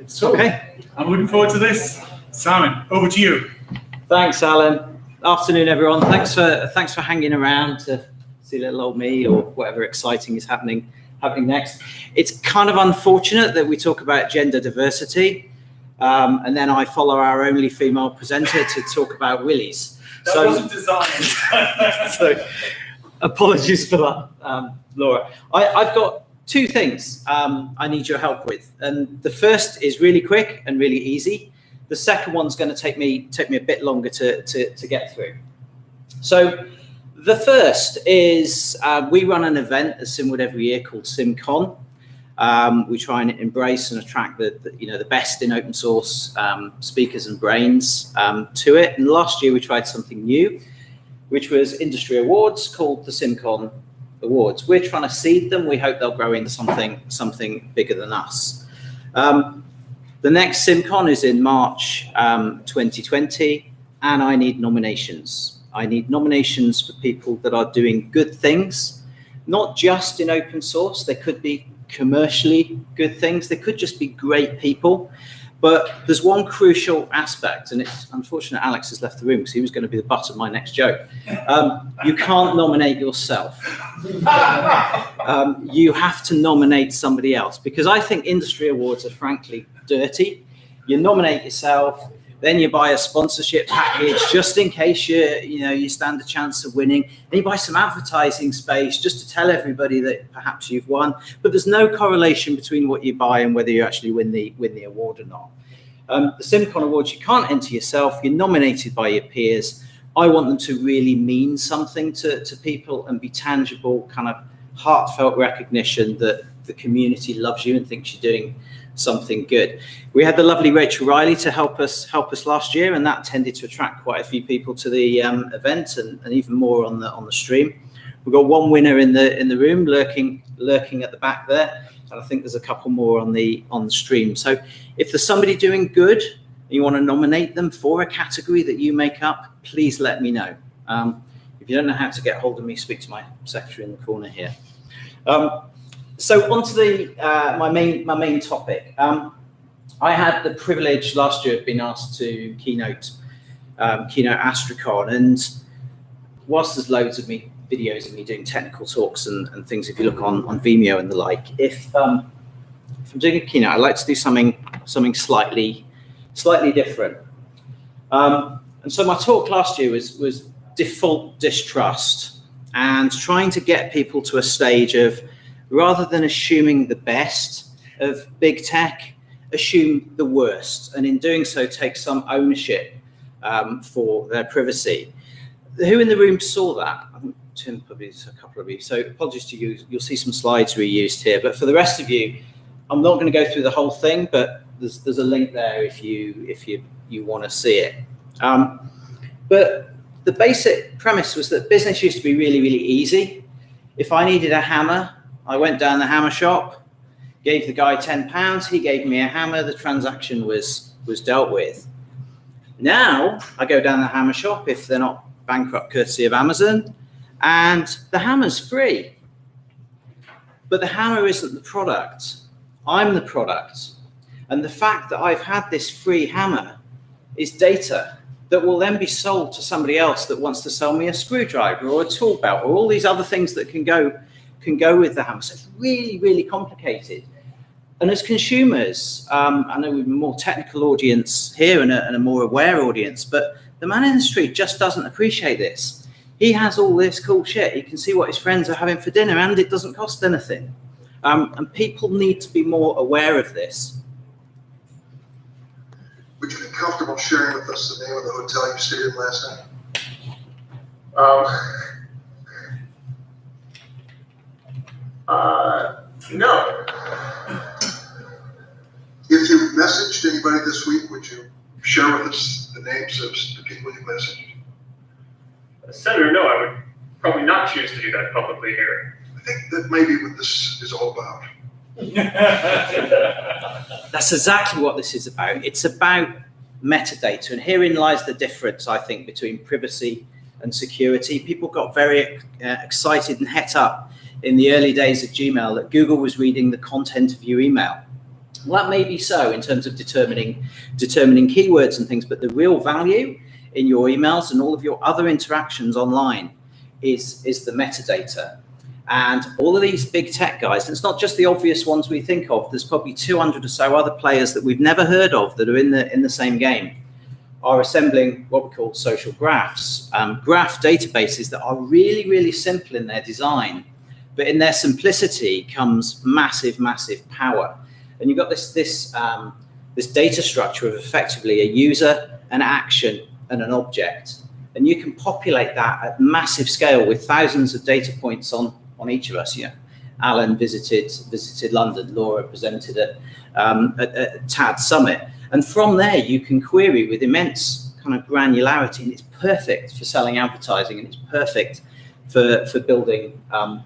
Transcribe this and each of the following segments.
So, okay. I'm looking forward to this. Simon, over to you. Thanks, Alan. Afternoon, everyone. Thanks for hanging around to see little old me or whatever exciting is happening next. It's kind of unfortunate that we talk about gender diversity, and then I follow our only female presenter to talk about willies. That wasn't designed. So, apologies for that, Laura. I've got two things I need your help with, and the first is really quick and really easy. The second one's going to take me a bit longer to get through. So the first is we run an event at Simwood every year called SimCon. We try and embrace and attract the best in open source speakers and brains to it. And last year we tried something new, which was industry awards called the SimCon Awards. We're trying to seed them. We hope they'll grow into something bigger than us. The next SimCon is in March 2020, and I need nominations. I need nominations for people that are doing good things, not just in open source. They could be commercially good things. They could just be great people. But there's one crucial aspect, and it's unfortunate Alex has left the room because he was going to be the butt of my next joke. You can't nominate yourself. You have to nominate somebody else, because I think industry awards are frankly dirty. You nominate yourself, then you buy a sponsorship package just in case you stand a chance of winning. Then you buy some advertising space just to tell everybody that perhaps you've won. But there's no correlation between what you buy and whether you actually win the award or not. The SimCon Awards, you can't enter yourself. You're nominated by your peers. I want them to really mean something to people and be tangible, kind of heartfelt recognition that the community loves you and thinks you're doing something good. We had the lovely Rachel Riley to help us last year, and that tended to attract quite a few people to the event, and even more on the stream. We've got one winner in the room lurking at the back there, and I think there's a couple more on the stream. So if there's somebody doing good and you want to nominate them for a category that you make up, please let me know. If you don't know how to get hold of me, speak to my secretary in the corner here. So on to my main topic. I had the privilege last year of being asked to keynote Astricon, and whilst there's loads of videos of me doing technical talks and things, if you look on Vimeo and the like, if I'm doing a keynote, I like to do something slightly different. And so my talk last year was default distrust, and trying to get people to a stage of, rather than assuming the best of big tech, assume the worst, and in doing so take some ownership for their privacy. Who in the room saw that? I think Tim, probably a couple of you. So apologies to you. You'll see some slides reused here, but for the rest of you, I'm not going to go through the whole thing, but there's a link there if you want to see it. But the basic premise was that business used to be really, really easy. If I needed a hammer, I went down the hammer shop, gave the guy £10, he gave me a hammer, the transaction was dealt with. Now I go down the hammer shop, if they're not bankrupt courtesy of Amazon, and the hammer's free. But the hammer isn't the product. I'm the product. And the fact that I've had this free hammer is data that will then be sold to somebody else that wants to sell me a screwdriver or a tool belt or all these other things that can go with the hammer. So it's really, really complicated. And as consumers, I know we've a more technical audience here and a more aware audience, but the man in the street just doesn't appreciate this. He has all this cool shit. He can see what his friends are having for dinner, and it doesn't cost anything. And people need to be more aware of this. Would you be comfortable sharing with us the name of the hotel you stayed in last night? No. If you messaged anybody this week, would you share with us the names of the people you messaged? Senator, no, I would probably not choose to do that publicly here. I think that may be what this is all about. That's exactly what this is about. It's about metadata, and herein lies the difference, I think, between privacy and security. People got very excited and het up in the early days of Gmail that Google was reading the content of your email. Well, that may be so in terms of determining keywords and things, but the real value in your emails and all of your other interactions online is the metadata. And all of these big tech guys, and it's not just the obvious ones we think of, there's probably 200 or so other players that we've never heard of that are in the same game, are assembling what we call social graphs, graph databases that are really, really simple in their design, but in their simplicity comes massive, massive power. And you've got this data structure of effectively a user, an action, and an object. And you can populate that at massive scale with thousands of data points on each of us. You know, Alan visited London, Laura presented at TAD Summit. And from there, you can query with immense kind of granularity, and it's perfect for selling advertising, and it's perfect for building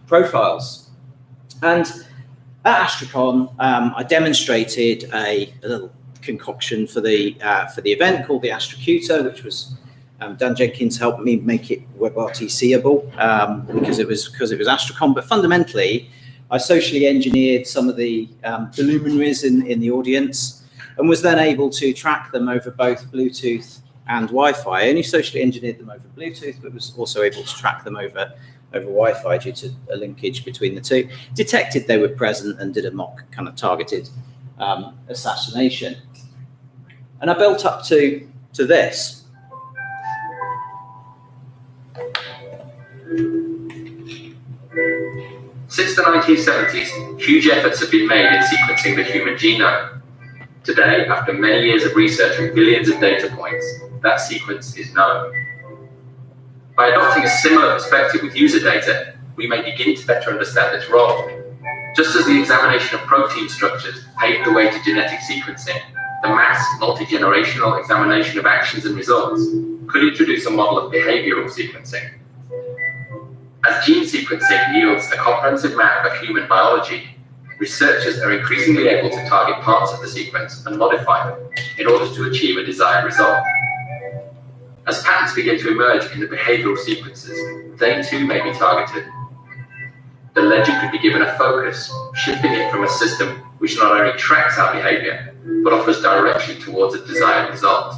profiles. And at Astricon, I demonstrated a little concoction for the event called the Astracutor, which was Dan Jenkins helped me make it WebRTC-able because it was Astricon. But fundamentally, I socially engineered some of the luminaries in the audience, and was then able to track them over both Bluetooth and Wi-Fi. I only socially engineered them over Bluetooth, but was also able to track them over Wi-Fi due to a linkage between the two. Detected they were present and did a mock kind of targeted assassination. And I built up to this. Since the 1970s, huge efforts have been made in sequencing the human genome. Today, after many years of research and billions of data points, that sequence is known. By adopting a similar perspective with user data, we may begin to better understand its role. Just as the examination of protein structures paved the way to genetic sequencing, the mass, multi-generational examination of actions and results could introduce a model of behavioral sequencing. As gene sequencing yields a comprehensive map of human biology, researchers are increasingly able to target parts of the sequence and modify them in order to achieve a desired result. As patterns begin to emerge in the behavioral sequences, they too may be targeted. The ledger could be given a focus, shifting it from a system which not only tracks our behavior, but offers direction towards a desired result.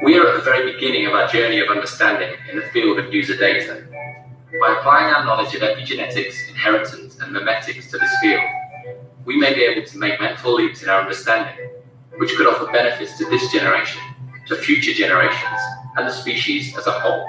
We are at the very beginning of our journey of understanding in the field of user data. By applying our knowledge of epigenetics, inheritance, and memetics to this field, we may be able to make mental leaps in our understanding, which could offer benefits to this generation, to future generations, and the species as a whole.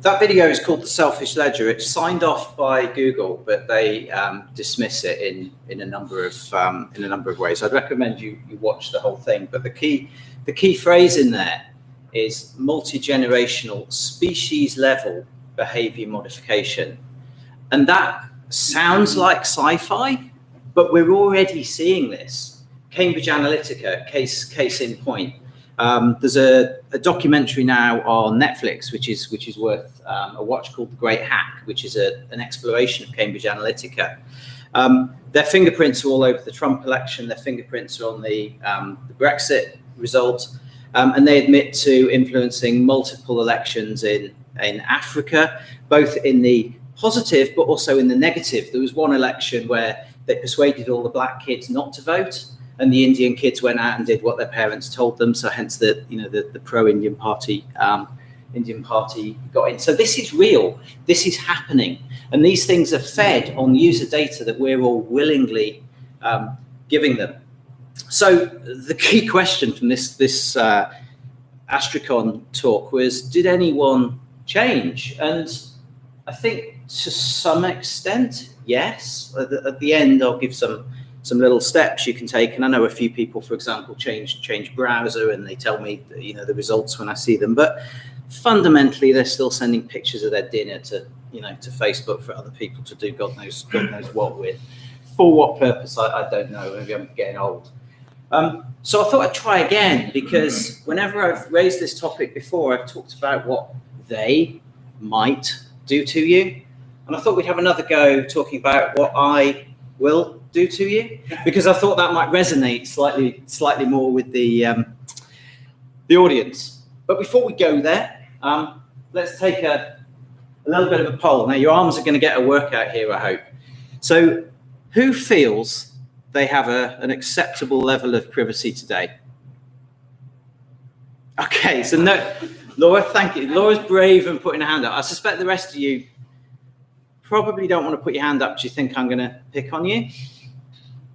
That video is called The Selfish Ledger. It's signed off by Google, but they dismiss it in a number of ways. I'd recommend you watch the whole thing. But the key phrase in there is multi-generational species-level behavior modification. And that sounds like sci-fi, but we're already seeing this. Cambridge Analytica, case in point. There's a documentary now on Netflix, which is worth a watch, called The Great Hack, which is an exploration of Cambridge Analytica. Their fingerprints are all over the Trump election. Their fingerprints are on the Brexit result. And they admit to influencing multiple elections in Africa, both in the positive, but also in the negative. There was one election where they persuaded all the black kids not to vote, and the Indian kids went out and did what their parents told them. So hence the pro-Indian party got in. So this is real. This is happening, and these things are fed on user data that we're all willingly giving them. So the key question from this Astricon talk was, did anyone change? And I think to some extent, yes. At the end, I'll give some little steps you can take. And I know a few people, for example, change browser, and they tell me, the results when I see them. But fundamentally, they're still sending pictures of their dinner to Facebook for other people to do God knows what with. For what purpose, I don't know. Maybe I'm getting old. So I thought I'd try again, because whenever I've raised this topic before, I've talked about what they might do to you. And I thought we'd have another go talking about what I will do to you, because I thought that might resonate slightly more with the audience. But before we go there, let's take a little bit of a poll. Now, your arms are going to get a workout here, I hope. So who feels they have an acceptable level of privacy today? Okay, so no, Laura, thank you. Laura's brave and putting a hand up. I suspect the rest of you probably don't want to put your hand up because you think I'm going to pick on you.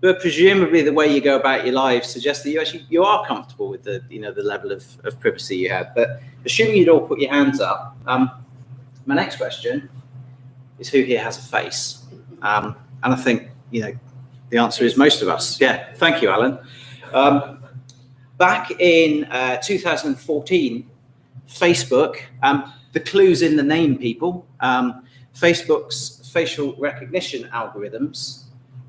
But presumably the way you go about your life suggests that you are comfortable with the level of privacy you have. But assuming you'd all put your hands up, my next question is who here has a face? And I think, the answer is most of us. Yeah, thank you, Alan. Back in 2014, Facebook, the clue's in the name, people. Facebook's facial recognition algorithms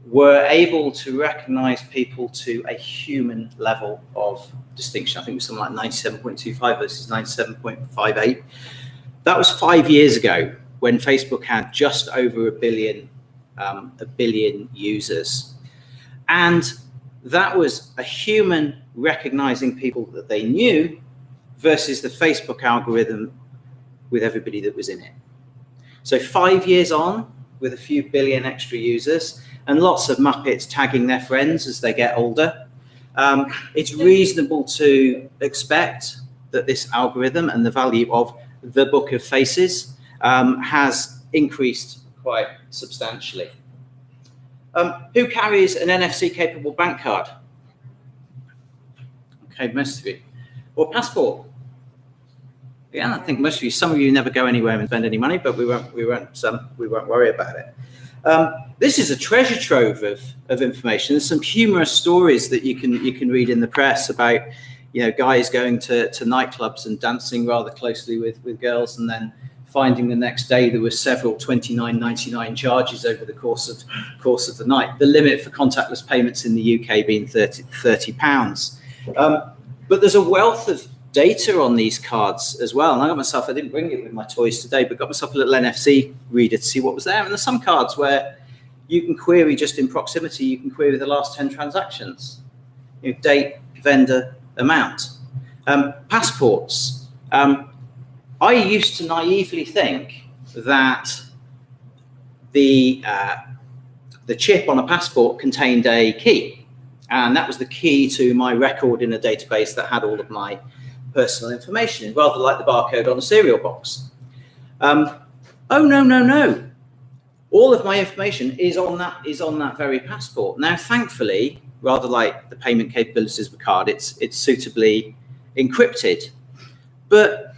were able to recognize people to a human level of distinction. I think it was something like 97.25 versus 97.58. That was 5 years ago when Facebook had just over a billion users. And that was a human recognizing people that they knew versus the Facebook algorithm with everybody that was in it. So 5 years on, with a few billion extra users and lots of Muppets tagging their friends as they get older, it's reasonable to expect that this algorithm and the value of the Book of Faces has increased quite substantially. Who carries an NFC-capable bank card? Okay, most of you. Or passport? Yeah, I think most of you. Some of you never go anywhere and spend any money, but we won't worry about it. This is a treasure trove of information. There's some humorous stories that you can read in the press about, guys going to nightclubs and dancing rather closely with girls, and then finding the next day there were several $29.99 charges over the course of the night. The limit for contactless payments in the UK being £30. But there's a wealth of data on these cards as well. And I didn't bring it with my toys today, but got myself a little NFC reader to see what was there. And there's some cards where you can query just in proximity, you can query the last 10 transactions, date, vendor, amount. Passports. I used to naively think that the chip on a passport contained a key, and that was the key to my record in a database that had all of my personal information, rather like the barcode on a cereal box. Oh, no. All of my information is on that very passport. Now, thankfully, rather like the payment capabilities of a card, it's suitably encrypted. But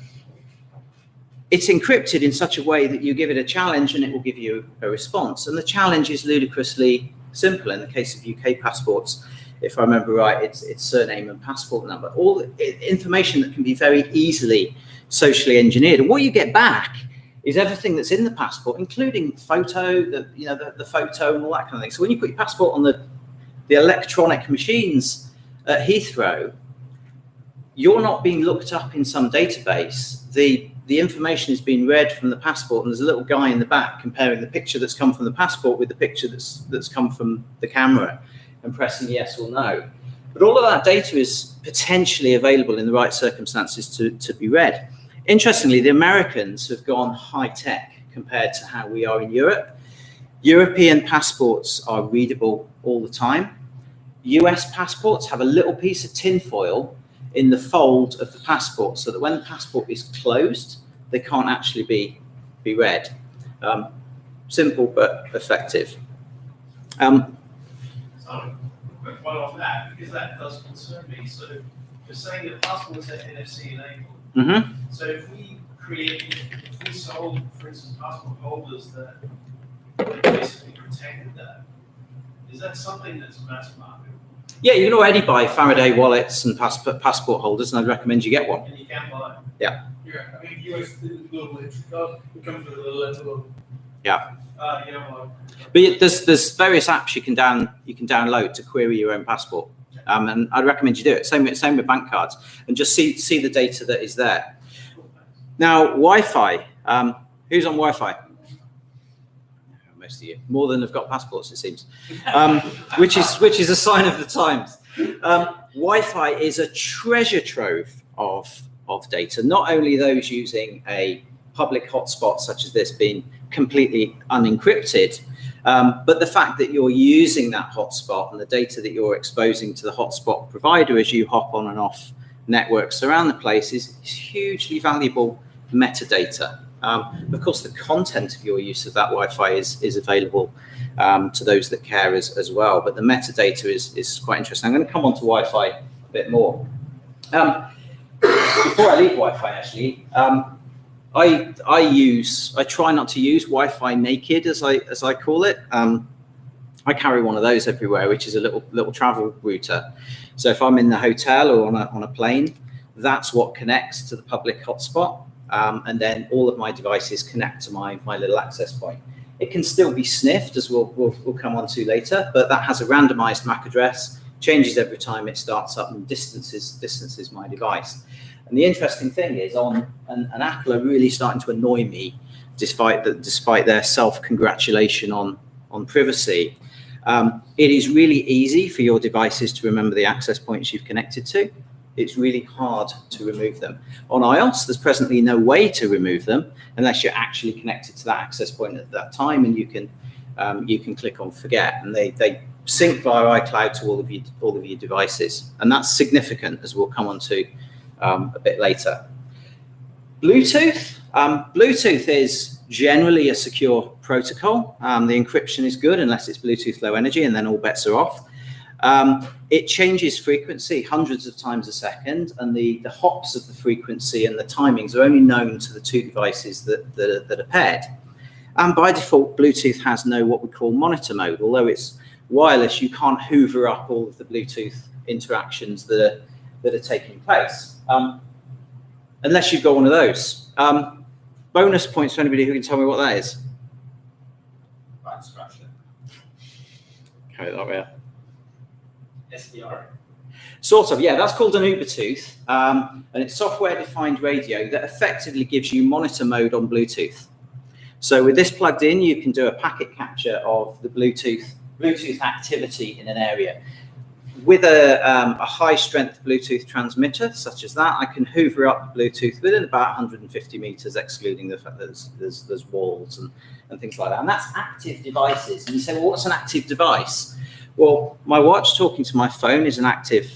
it's encrypted in such a way that you give it a challenge and it will give you a response. And the challenge is ludicrously simple. In the case of UK passports, if I remember right, it's surname and passport number. All information that can be very easily socially engineered. And what you get back is everything that's in the passport, including photo, the photo and all that kind of thing. So when you put your passport on the electronic machines at Heathrow, you're not being looked up in some database. The information is being read from the passport, and there's a little guy in the back comparing the picture that's come from the passport with the picture that's come from the camera and pressing yes or no. But all of that data is potentially available in the right circumstances to be read. Interestingly, the Americans have gone high tech compared to how we are in Europe. European passports are readable all the time. US passports have a little piece of tinfoil in the fold of the passport so that when the passport is closed, they can't actually be read. Simple but effective. So, quick follow on that, because that does concern me. So you're saying that passports are NFC enabled. Mm-hmm. So if we sold, for instance, passport holders that basically protected that, is that something that's mass market? Yeah, you can already buy Faraday wallets and passport holders, and I'd recommend you get one. And you can buy it? Yeah. Yeah, I mean, US global entry card, it comes with a little envelope. Yeah. Well, But there's various apps you can download to query your own passport, and I'd recommend you do it. Same with bank cards, and just see the data that is there. Now, Wi-Fi. Who's on Wi-Fi? Most of you, more than have got passports, it seems, which is a sign of the times. Wi-Fi is a treasure trove of of data, not only those using a public hotspot such as this being completely unencrypted, but the fact that you're using that hotspot and the data that you're exposing to the hotspot provider as you hop on and off networks around the place is hugely valuable metadata. Of course, the content of your use of that Wi-Fi is available to those that care as well, but the metadata is quite interesting. I'm going to come on to Wi-Fi a bit more. Before I leave Wi-Fi, actually, I try not to use Wi-Fi naked, as I call it. I carry one of those everywhere, which is a little travel router. So if I'm in the hotel or on a plane, that's what connects to the public hotspot. And then all of my devices connect to my little access point. It can still be sniffed, as we'll come on to later, but that has a randomized MAC address, changes every time it starts up and distances my device. And the interesting thing is, and Apple are really starting to annoy me, despite their self-congratulation on privacy. It is really easy for your devices to remember the access points you've connected to. It's really hard to remove them. On iOS, there's presently no way to remove them unless you're actually connected to that access point at that time, and you can click on forget, and they sync via iCloud to all of your devices, and that's significant, as we'll come on to a bit later. Bluetooth. Bluetooth is generally a secure protocol. The encryption is good unless it's Bluetooth low energy, and then all bets are off. It changes frequency hundreds of times a second, and the hops of the frequency and the timings are only known to the two devices that are paired. And by default, Bluetooth has no what we call monitor mode. Although it's wireless, you can't hoover up all of the Bluetooth interactions that are taking place, unless you've got one of those. Bonus points for anybody who can tell me what that is. Button scratcher. Okay, that way. SDR. Sort of, yeah. That's called an Ubertooth, and it's software-defined radio that effectively gives you monitor mode on Bluetooth. So with this plugged in, you can do a packet capture of the Bluetooth activity in an area. With a high-strength Bluetooth transmitter, such as that, I can hoover up Bluetooth within about 150 meters, excluding the fact that there's walls and things like that. And that's active devices. And you say, well, what's an active device? Well, my watch talking to my phone is an active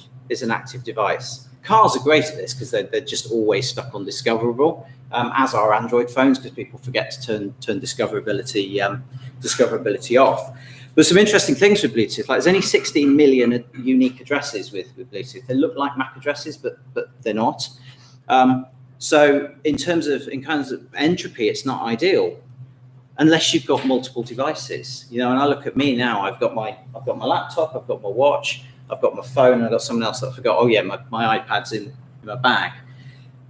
device. Cars are great at this because they're just always stuck on discoverable, as are Android phones, because people forget to turn discoverability off. There's some interesting things with Bluetooth. Like, there's only 16 million unique addresses with Bluetooth. They look like MAC addresses, but they're not. So in terms of entropy, it's not ideal unless you've got multiple devices. You know, and I look at me now. I've got my laptop, I've got my watch, I've got my phone, and I've got someone else that I forgot. Oh yeah, my iPad's in my bag.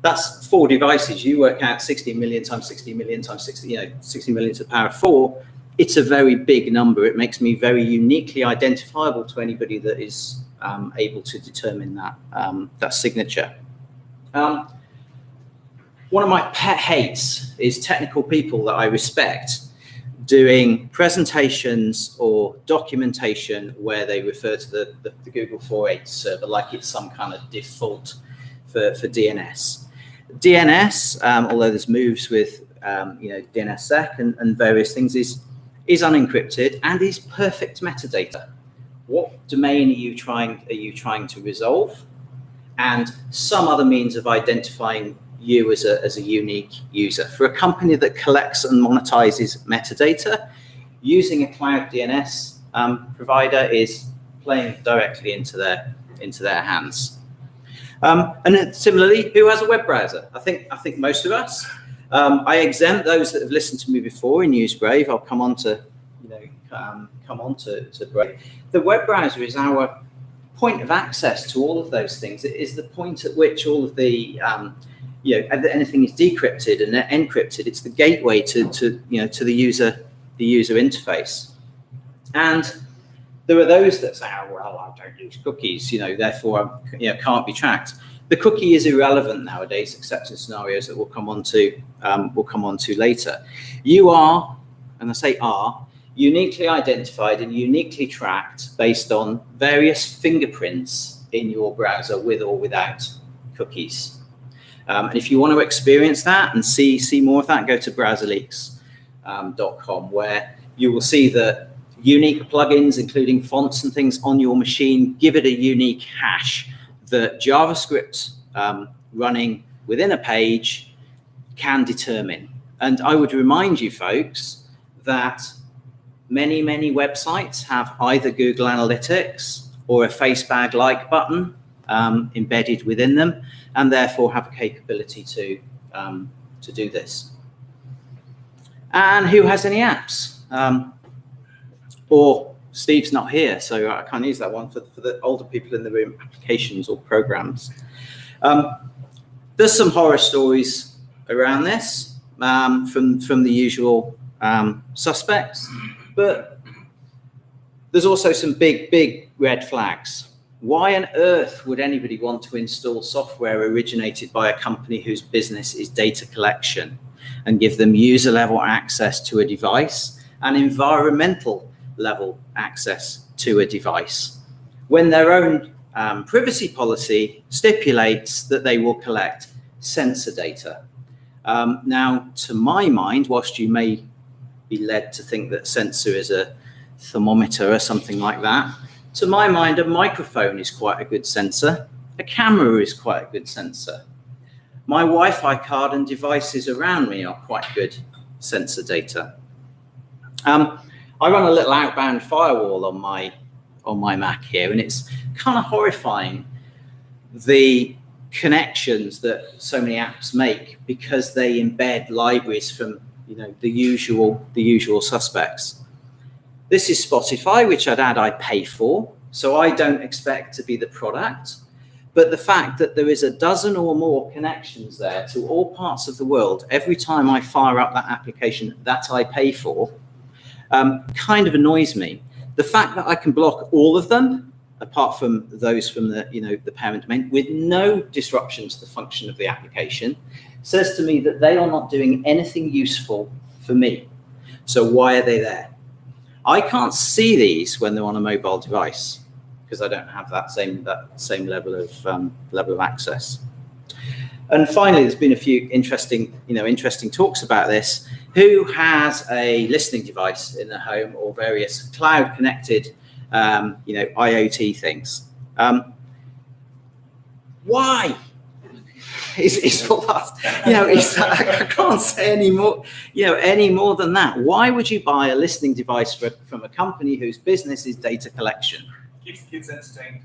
That's 4 devices. You work out 16 million times 16 million times 60, 60 million to the power of 4. It's a very big number. It makes me very uniquely identifiable to anybody that is able to determine that signature. One of my pet hates is technical people that I respect doing presentations or documentation where they refer to the Google 4.8 server like it's some kind of default for DNS. DNS, although there's moves with DNSSEC and various things, is unencrypted and is perfect metadata. What domain are you trying to resolve, and some other means of identifying you as a unique user. For a company that collects and monetizes metadata, using a cloud DNS provider is playing directly into their hands. And similarly, who has a web browser? I think most of us. I exempt those that have listened to me before and used Brave. I'll come on to Brave. The web browser is our point of access to all of those things. It is the point at which all of the anything is decrypted and encrypted. It's the gateway to the user interface. And there are those that say, oh, well, I don't use cookies, therefore can't be tracked. The cookie is irrelevant nowadays, except in scenarios that we'll come on to later. You are, and I say are, uniquely identified and uniquely tracked based on various fingerprints in your browser, with or without cookies. And if you want to experience that and see more of that, go to browserleaks.com, where you will see that unique plugins, including fonts and things on your machine, give it a unique hash that JavaScript running within a page can determine. And I would remind you folks that many websites have either Google Analytics or a Facebag like button embedded within them, and therefore have a capability to do this. And who has any apps? Or Steve's not here, so I can't use that one for the older people in the room, applications or programs. There's some horror stories around this from the usual suspects, but there's also some big red flags. Why on earth would anybody want to install software originated by a company whose business is data collection and give them user level access to a device and environmental level access to a device when their own privacy policy stipulates that they will collect sensor data? Now, to my mind, whilst you may be led to think that sensor is a thermometer or something like that, to my mind, a microphone is quite a good sensor. A camera is quite a good sensor. My Wi-Fi card and devices around me are quite good sensor data. I run a little outbound firewall on my Mac here, and it's kind of horrifying, the connections that so many apps make because they embed libraries from the usual suspects. This is Spotify, which I'd add I pay for, so I don't expect to be the product. But the fact that there is a dozen or more connections there to all parts of the world every time I fire up that application that I pay for kind of annoys me. The fact that I can block all of them, apart from those from the parent domain, with no disruption to the function of the application, says to me that they are not doing anything useful for me. So why are they there? I can't see these when they're on a mobile device because I don't have that same level of access. And finally, there's been a few interesting talks about this. Who has a listening device in their home or various cloud-connected, IoT things? Why? Is what I can't say any more than that. Why would you buy a listening device from a company whose business is data collection? Keeps the kids entertained.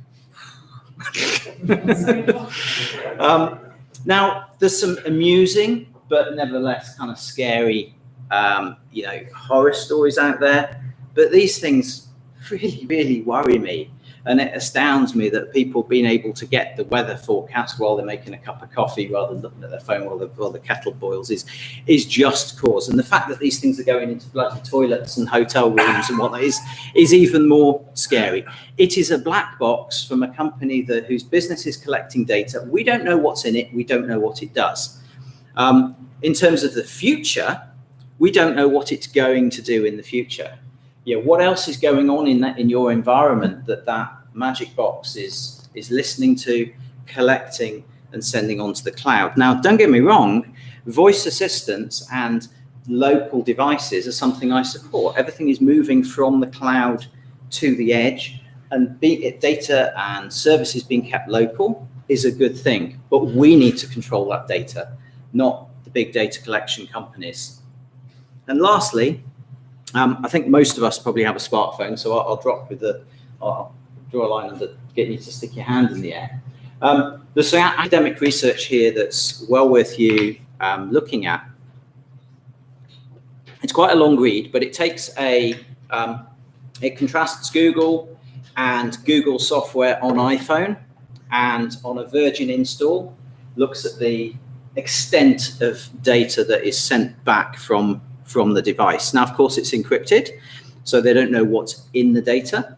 Now, there's some amusing but nevertheless kind of scary, horror stories out there. But these things really worry me. And it astounds me that people being able to get the weather forecast while they're making a cup of coffee rather than looking at their phone while the kettle boils is just cause. And the fact that these things are going into bloody toilets and hotel rooms and whatnot is even more scary. It is a black box from a company whose business is collecting data. We don't know what's in it. We don't know what it does. In terms of the future, we don't know what it's going to do in the future. What else is going on in your environment that magic box is listening to, collecting, and sending onto the cloud? Now, don't get me wrong, voice assistants and local devices are something I support. Everything is moving from the cloud to the edge, and data and services being kept local is a good thing. But we need to control that data, not the big data collection companies. And lastly, I think most of us probably have a smartphone, so I'll draw a line under getting you to stick your hand in the air. There's some academic research here that's well worth you looking at. It's quite a long read, but it takes it contrasts Google and Google software on iPhone, and on a Virgin install, looks at the extent of data that is sent back from the device. Now, of course, it's encrypted, so they don't know what's in the data.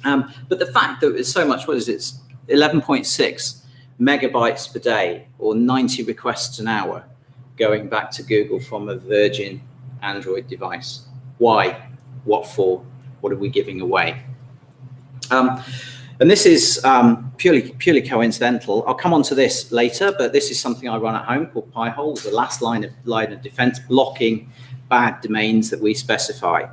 But the fact that it's so much, 11.6 megabytes per day or 90 requests an hour going back to Google from a Virgin Android device. Why? What for? What are we giving away? And this is purely coincidental. I'll come on to this later, but this is something I run at home called Pi-hole, the last line of defense, blocking bad domains that we specify.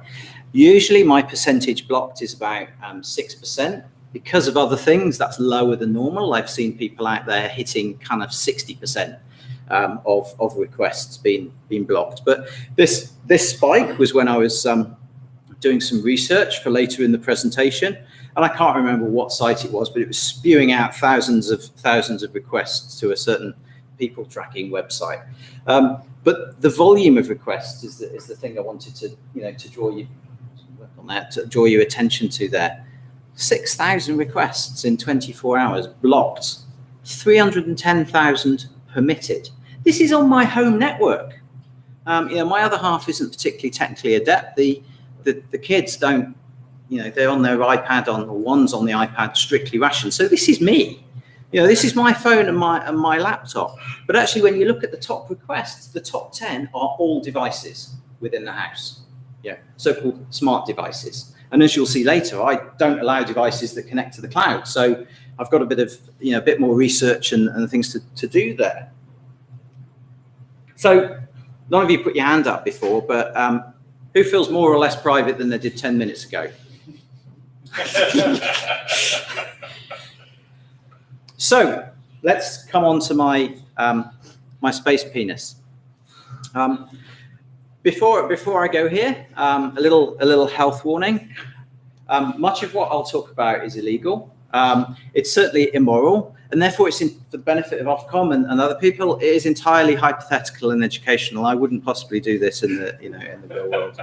Usually my percentage blocked is about 6%. Because of other things, that's lower than normal. I've seen people out there hitting kind of 60% of requests being blocked. But this spike was when I was doing some research for later in the presentation. And I can't remember what site it was, but it was spewing out thousands of requests to a certain people tracking website. But the volume of requests is the thing I wanted to, to draw your attention to there. 6,000 requests in 24 hours blocked, 310,000 permitted. This is on my home network. My other half isn't particularly technically adept. The kids don't. They're on their iPad, one's on the iPad, strictly rationed. So this is me. This is my phone and my laptop. But actually, when you look at the top requests, the top 10 are all devices within the house. So-called smart devices. And as you'll see later, I don't allow devices that connect to the cloud. So I've got a bit of, a bit more research and things to do there. So none of you put your hand up before, but who feels more or less private than they did 10 minutes ago? So let's come on to my my space penis. Before I go here, a little health warning. Much of what I'll talk about is illegal. It's certainly immoral, and therefore it's for the benefit of Ofcom and other people. It is entirely hypothetical and educational. I wouldn't possibly do this in the in the real world.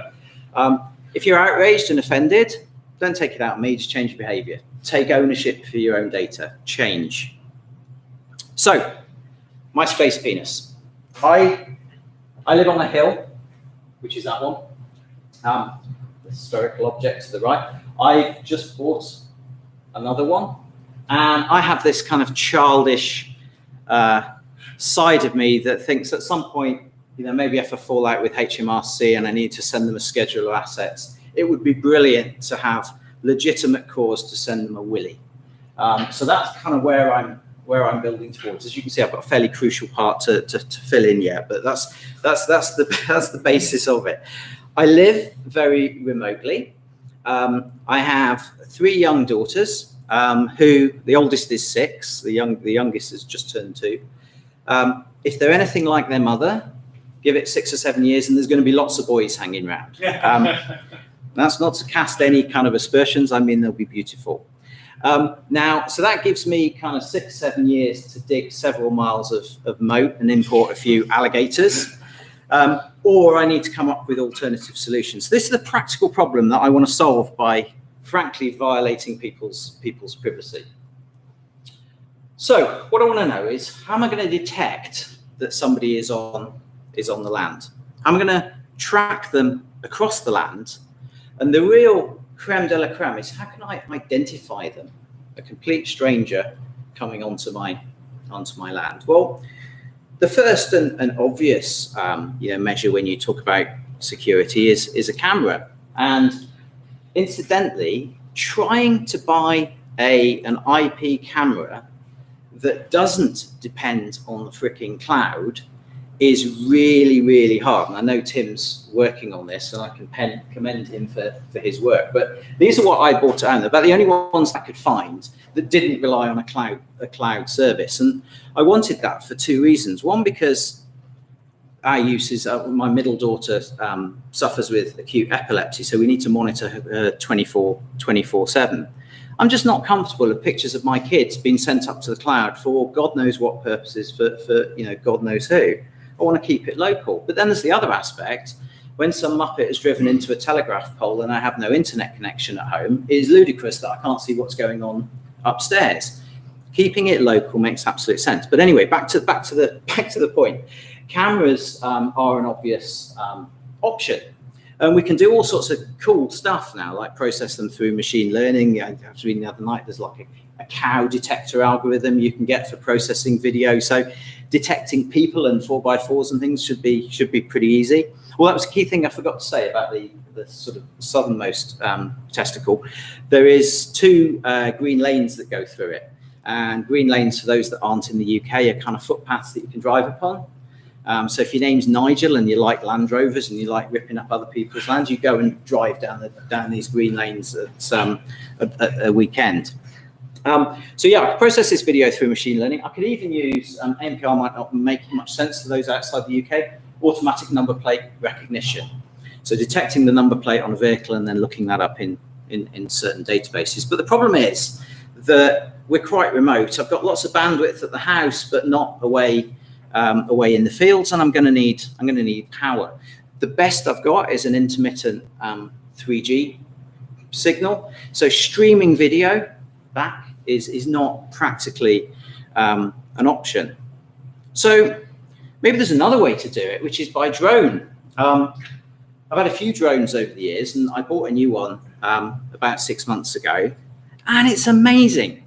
If you're outraged and offended, don't take it out on me. Just change your behaviour. Take ownership for your own data. Change. So, my space penis. I live on a hill, which is that one. The spherical object to the right. I've just bought another one, and I have this kind of childish side of me that thinks at some point, maybe if I fall out with HMRC and I need to send them a schedule of assets, it would be brilliant to have legitimate cause to send them a willy. So that's kind of where I'm building towards. As you can see, I've got a fairly crucial part to fill in yet, but that's the basis of it. I live very remotely. I have 3 young daughters, who the oldest is 6, the youngest has just turned 2. If they're anything like their mother, give it 6 or 7 years, and there's going to be lots of boys hanging around. That's not to cast any kind of aspersions. I mean, they'll be beautiful. So that gives me kind of 6 or 7 years to dig several miles of moat and import a few alligators. Or I need to come up with alternative solutions. This is the practical problem that I want to solve by, frankly, violating people's privacy. So what I want to know is, how am I going to detect that somebody is on the land? How am I going to track them across the land? And the real creme de la creme is, how can I identify them, a complete stranger coming onto my land? Well, the first and obvious measure when you talk about security is a camera. And incidentally, trying to buy an IP camera that doesn't depend on the freaking cloud is really, really hard. And I know Tim's working on this, and I can commend him for his work. But these are what I bought at home. They're about the only ones I could find that didn't rely on a cloud service. And I wanted that for 2 reasons. One, because our use is, my middle daughter suffers with acute epilepsy, so we need to monitor her 24/7. I'm just not comfortable with pictures of my kids being sent up to the cloud for God knows what purposes, for God knows who. I want to keep it local. But then there's the other aspect. When some muppet has driven into a telegraph pole and I have no internet connection at home, it is ludicrous that I can't see what's going on upstairs. Keeping it local makes absolute sense. But anyway, back to the point. Cameras are an obvious option. And we can do all sorts of cool stuff now, like process them through machine learning. I was reading the other night, there's like a cow detector algorithm you can get for processing video. So detecting people and 4x4s and things should be pretty easy. Well, that was a key thing I forgot to say about the sort of southernmost testicle. There is 2 green lanes that go through it. And green lanes, for those that aren't in the UK, are kind of footpaths that you can drive upon. So if your name's Nigel and you like Land Rovers and you like ripping up other people's land, you go and drive down these green lanes at a weekend. So yeah, I could process this video through machine learning. I could even use, ANPR might not make much sense to those outside the UK, automatic number plate recognition. So detecting the number plate on a vehicle and then looking that up in certain databases. But the problem is that we're quite remote. I've got lots of bandwidth at the house, but not away in the fields, and I'm going to need power. The best I've got is an intermittent 3G signal. So streaming video back is not practically an option. So maybe there's another way to do it, which is by drone. I've had a few drones over the years, and I bought a new one about 6 months ago, and it's amazing.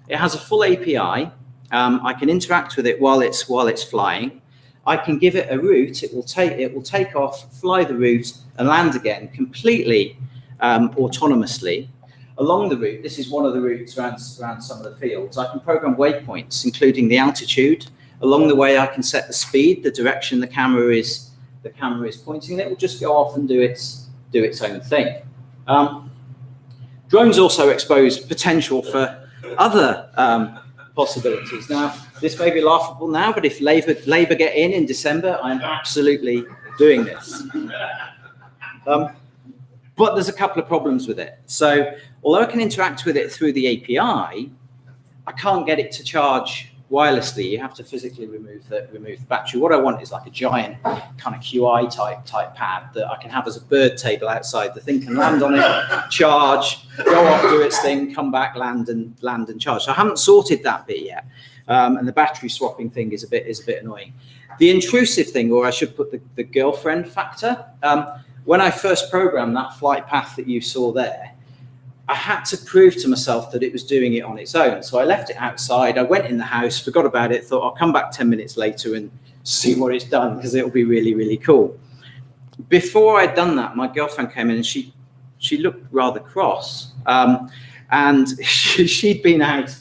It has a full API. I can interact with it while it's flying. I can give it a route. It will take off, fly the route, and land again completely autonomously. Along the route, this is one of the routes around some of the fields. I can program waypoints, including the altitude. Along the way, I can set the speed, the direction the camera is pointing, and it will just go off and do its own thing. Drones also expose potential for other possibilities. Now, this may be laughable now, but if Labour get in December, I'm absolutely doing this. But there's a couple of problems with it. So although I can interact with it through the API, I can't get it to charge wirelessly. You have to physically remove the battery. What I want is like a giant kind of QI type pad that I can have as a bird table outside. The thing can land on it, charge, go off, do its thing, come back, land and charge. So I haven't sorted that bit yet. And the battery swapping thing is a bit annoying. The intrusive thing, or I should put the girlfriend factor. When I first programmed that flight path that you saw there, I had to prove to myself that it was doing it on its own. So I left it outside. I went in the house, forgot about it, thought I'll come back 10 minutes later and see what it's done, because it'll be really, really cool. Before I'd done that, my girlfriend came in and she looked rather cross. And she'd been out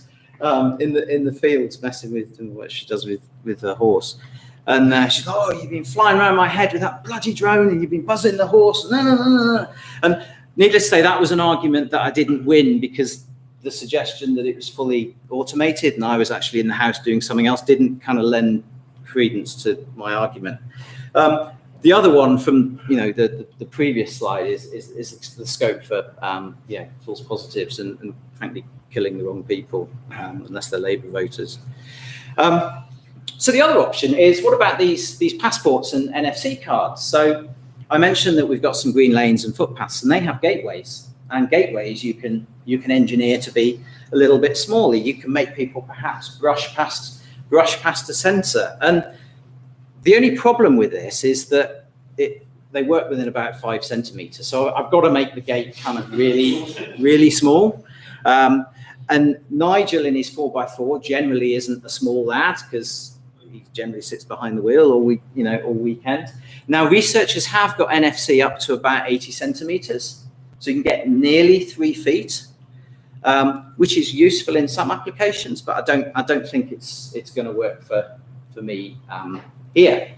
in the fields messing with what she does with her horse. And she's like, oh, you've been flying around my head with that bloody drone and you've been buzzing the horse. No. And needless to say, that was an argument that I didn't win, because the suggestion that it was fully automated and I was actually in the house doing something else didn't kind of lend credence to my argument. The other one from the previous slide is the scope for false positives and frankly killing the wrong people, unless they're Labour voters. So the other option is, what about these passports and NFC cards? So I mentioned that we've got some green lanes and footpaths, and they have gateways. And gateways you can engineer to be a little bit smaller. You can make people perhaps brush past a sensor. And the only problem with this is that they work within about 5 centimeters. So I've got to make the gate kind of really, really small. And Nigel in his 4x4 generally isn't a small lad, because he generally sits behind the wheel all weekend. Now, researchers have got NFC up to about 80 centimeters. So you can get nearly 3 feet, which is useful in some applications, but I don't think it's going to work for me here.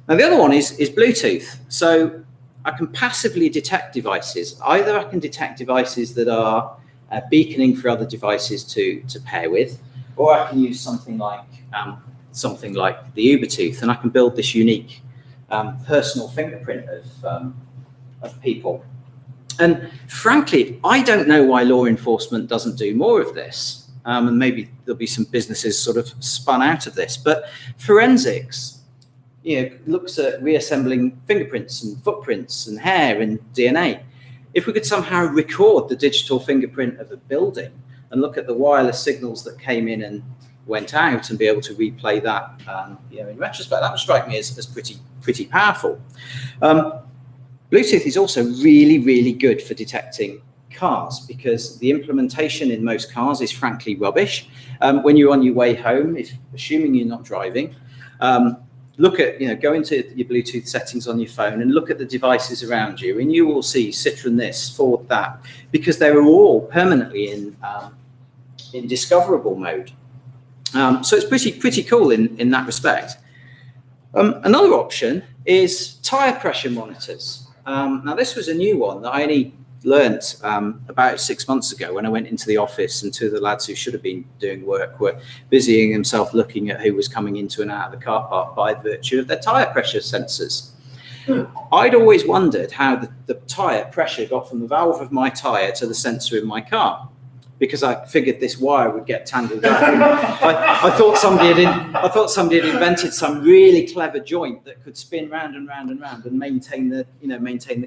Now, the other one is Bluetooth. So I can passively detect devices. Either I can detect devices that are beaconing for other devices to pair with, or I can use something like the Ubertooth, and I can build this unique personal fingerprint of people. And frankly, I don't know why law enforcement doesn't do more of this. And maybe there'll be some businesses sort of spun out of this. But forensics, looks at reassembling fingerprints and footprints and hair and DNA. If we could somehow record the digital fingerprint of a building and look at the wireless signals that came in and went out and be able to replay that, in retrospect, that would strike me as pretty powerful. Bluetooth is also really, really good for detecting cars, because the implementation in most cars is frankly rubbish. When you're on your way home, assuming you're not driving, look at, go into your Bluetooth settings on your phone and look at the devices around you, and you will see Citron this, Ford that, because they are all permanently in discoverable mode. So it's pretty cool in that respect. Another option is tire pressure monitors. Now this was a new one that I only learnt about 6 months ago when I went into the office, and two of the lads who should have been doing work were busying themselves looking at who was coming into and out of the car park by virtue of their tyre pressure sensors. I'd always wondered how the tyre pressure got from the valve of my tyre to the sensor in my car, because I figured this wire would get tangled up. I thought somebody had invented some really clever joint that could spin round and round and round and maintain the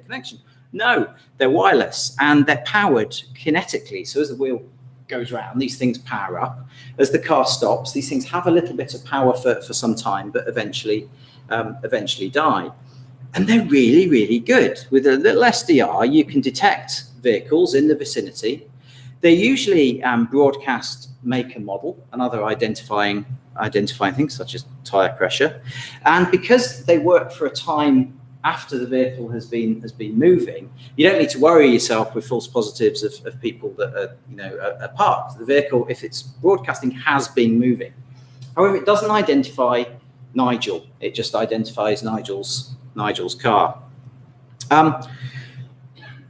connection. No, they're wireless and they're powered kinetically. So as the wheel goes round, these things power up. As the car stops, these things have a little bit of power for some time, but eventually die. And they're really, really good. With a little SDR, you can detect vehicles in the vicinity. They usually broadcast make and model and other identifying things such as tire pressure. And because they work for a time after the vehicle has been moving, you don't need to worry yourself with false positives of people that are parked. The vehicle, if it's broadcasting, has been moving. However, it doesn't identify Nigel. It just identifies Nigel's car.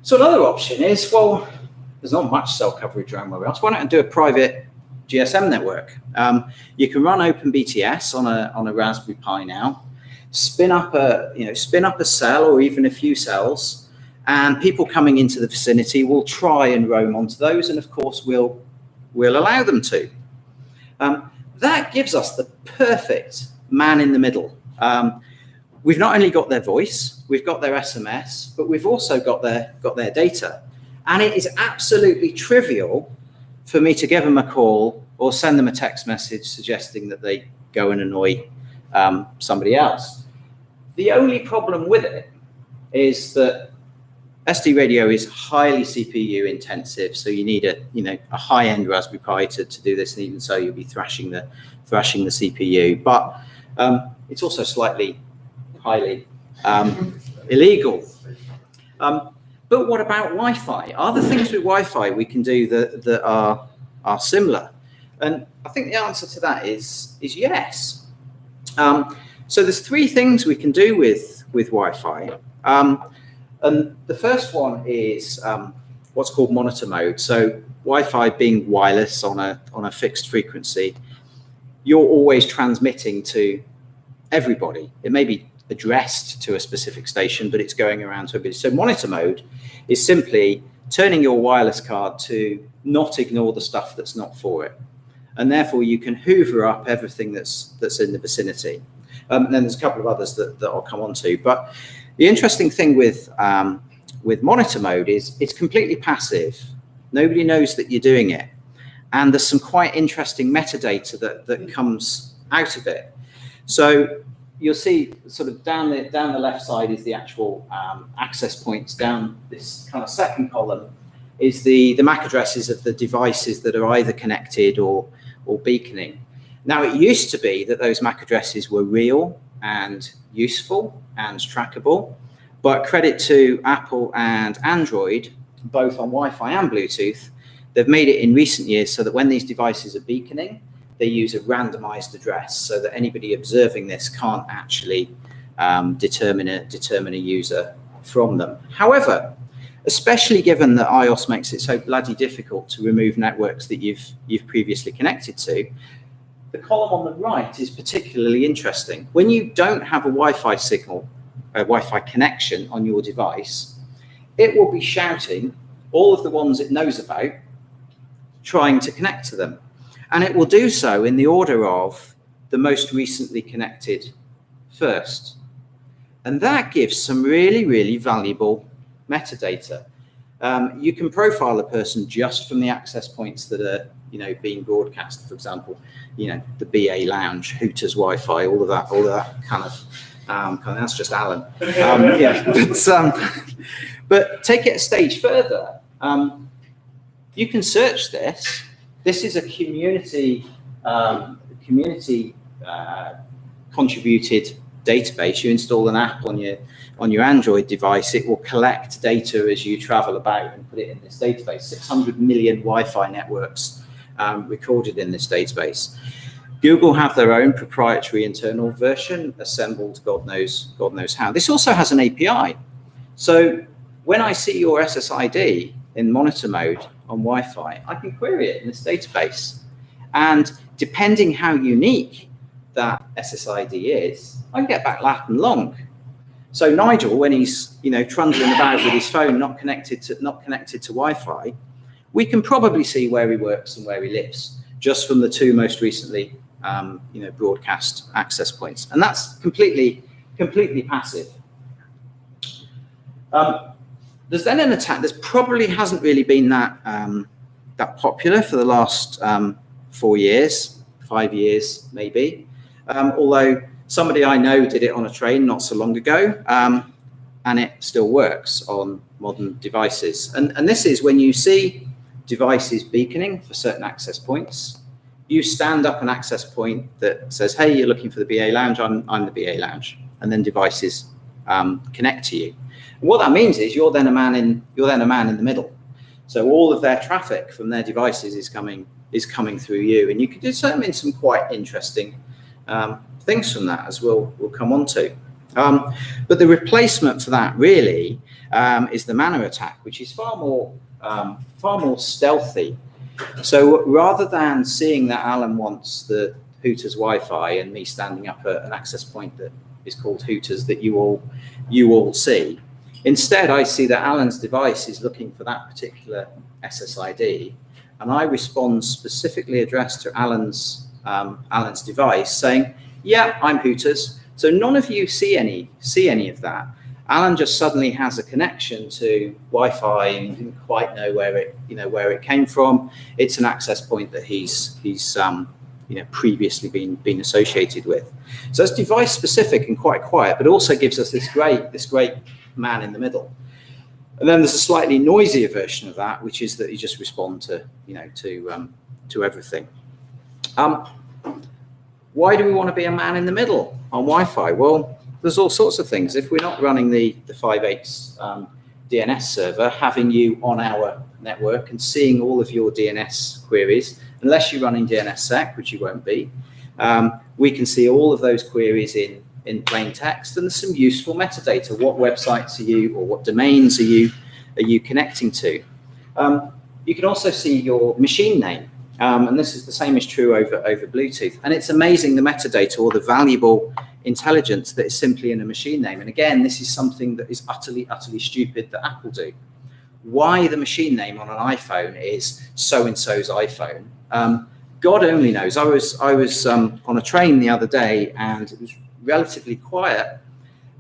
So another option is, well, there's not much cell coverage around where else. Why don't I do a private GSM network? You can run OpenBTS on a Raspberry Pi now. Spin up a cell or even a few cells, and people coming into the vicinity will try and roam onto those, and of course we'll allow them to. That gives us the perfect man in the middle. We've not only got their voice, we've got their SMS, but we've also got their data. And it is absolutely trivial for me to give them a call or send them a text message suggesting that they go and annoy somebody else. The only problem with it is that SD radio is highly CPU intensive, so you need a high-end Raspberry Pi to do this, and even so, you'll be thrashing the CPU. But it's also slightly highly illegal. But what about Wi-Fi? Are there things with Wi-Fi we can do that are similar? And I think the answer to that is yes. So there's three things we can do with Wi-Fi. And the first one is what's called monitor mode. So Wi-Fi being wireless on a fixed frequency, you're always transmitting to everybody. It may be addressed to a specific station, but it's going around to everybody. So monitor mode is simply turning your wireless card to not ignore the stuff that's not for it. And therefore you can hoover up everything that's in the vicinity. And then there's a couple of others that I'll come on to. But the interesting thing with monitor mode is it's completely passive. Nobody knows that you're doing it. And there's some quite interesting metadata that comes out of it. So you'll see sort of down the left side is the actual access points. Down this kind of second column is the MAC addresses of the devices that are either connected or beaconing. Now, it used to be that those MAC addresses were real and useful and trackable, but credit to Apple and Android, both on Wi-Fi and Bluetooth, they've made it in recent years so that when these devices are beaconing, they use a randomized address so that anybody observing this can't actually determine a user from them. However, especially given that iOS makes it so bloody difficult to remove networks that you've previously connected to, the column on the right is particularly interesting. When you don't have a Wi-Fi signal, a Wi-Fi connection on your device, it will be shouting all of the ones it knows about, trying to connect to them. And it will do so in the order of the most recently connected first. And that gives some really, really valuable metadata. You can profile a person just from the access points that are being broadcast. For example, the BA Lounge, Hooters Wi-Fi, all of that kind of that's just Alan. But take it a stage further. You can search this. This is a community contributed database. You install an app on your Android device, it will collect data as you travel about and put it in this database. 600 million Wi-Fi networks recorded in this database. Google have their own proprietary internal version, assembled God knows how. This also has an API. So when I see your SSID in monitor mode on Wi-Fi, I can query it in this database. And depending how unique that SSID is, I can get back lat and long. So Nigel, when he's trundling about with his phone not connected to Wi-Fi, we can probably see where he works and where he lives just from the two most recently broadcast access points, and that's completely passive. There's then an attack that probably hasn't really been that popular for the last 4 years, 5 years maybe. Although somebody I know did it on a train not so long ago, and it still works on modern devices. And this is when you see devices beaconing for certain access points. You stand up an access point that says, hey, you're looking for the BA lounge, I'm the BA lounge, and then devices connect to you. And what that means is you're then a man in the middle. So all of their traffic from their devices is coming through you, and you can determine some quite interesting things from that, as we'll come on to. But the replacement for that really is the manner attack, which is far more stealthy. So rather than seeing that Alan wants the Hooters Wi-Fi and me standing up at an access point that is called Hooters that you all see, instead I see that Alan's device is looking for that particular SSID, and I respond specifically addressed to Alan's device saying, yeah, I'm Hooters. So none of you see any of that. Alan just suddenly has a connection to Wi-Fi and didn't quite know where it came from. It's an access point that he's previously been associated with. So it's device specific and quite quiet, but also gives us this great man in the middle. And then there's a slightly noisier version of that, which is that you just respond to everything. Why do we want to be a man in the middle on Wi-Fi? Well, there's all sorts of things. If we're not running the 5.8 DNS server, having you on our network and seeing all of your DNS queries, unless you're running DNSSEC, which you won't be, we can see all of those queries in plain text, and there's some useful metadata. What websites are you, or what domains are you connecting to? You can also see your machine name, and this is the same is true over Bluetooth. And it's amazing the metadata or the valuable intelligence that is simply in a machine name. And again, this is something that is utterly stupid that Apple do. Why the machine name on an iPhone is so-and-so's iPhone, God only knows. I was on a train the other day, and it was relatively quiet,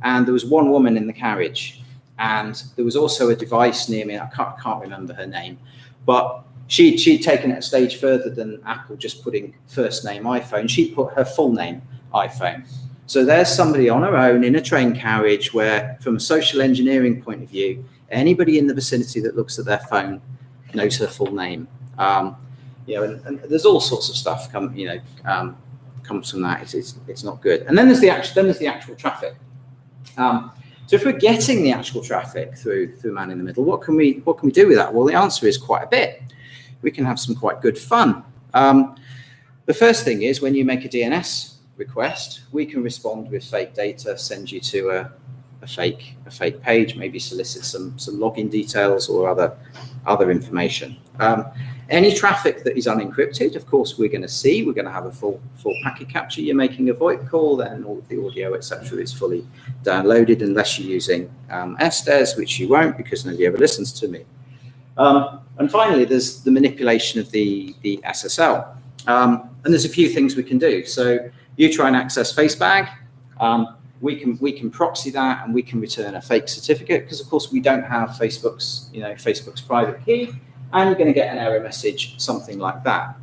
and there was one woman in the carriage, and there was also a device near me. I can't remember her name, but she'd taken it a stage further than Apple just putting first name iPhone. She put her full name iPhone. So there's somebody on her own in a train carriage where, from a social engineering point of view, anybody in the vicinity that looks at their phone knows her full name. And there's all sorts of stuff comes from that. It's not good. And then there's the actual traffic. So if we're getting the actual traffic through man in the middle, what can we do with that? Well, the answer is quite a bit. We can have some quite good fun. The first thing is, when you make a DNS request, we can respond with fake data, send you to a fake page, maybe solicit some login details or other information. Any traffic that is unencrypted, of course, we're going to see. We're going to have a full packet capture. You're making a VoIP call, then all of the audio, etc., is fully downloaded, unless you're using SDES, which you won't, because nobody ever listens to me. And finally, there's the manipulation of the SSL. And there's a few things we can do. So you try and access FaceBag. We can proxy that, and we can return a fake certificate, because of course we don't have Facebook's private key, and you're going to get an error message, something like that.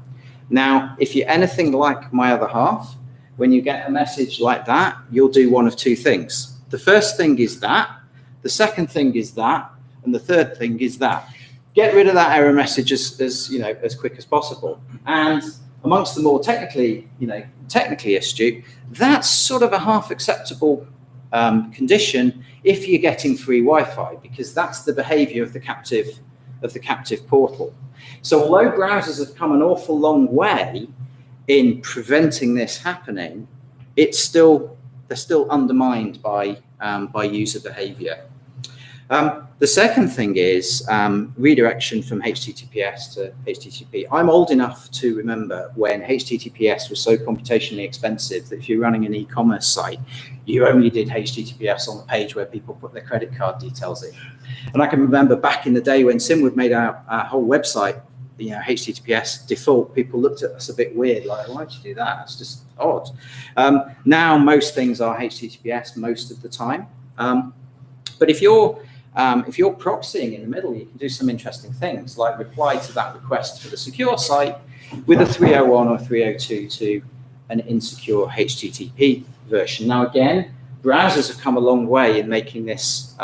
Now, if you're anything like my other half, when you get a message like that, you'll do one of two things. The first thing is that, the second thing is that, and the third thing is that. Get rid of that error message as quick as possible. And amongst the more technically astute, that's sort of a half acceptable condition if you're getting free Wi-Fi, because that's the behavior of the captive portal. So although browsers have come an awful long way in preventing this happening, they're still undermined by user behavior. The second thing is redirection from HTTPS to HTTP. I'm old enough to remember when HTTPS was so computationally expensive that if you're running an e-commerce site, you only did HTTPS on the page where people put their credit card details in. And I can remember back in the day when Simwood made our whole website, HTTPS default, people looked at us a bit weird, like, why'd you do that? It's just odd. Now most things are HTTPS most of the time. But if you're proxying in the middle, you can do some interesting things, like reply to that request for the secure site with a 301 or 302 to an insecure HTTP version. Now, again, browsers have come a long way in making this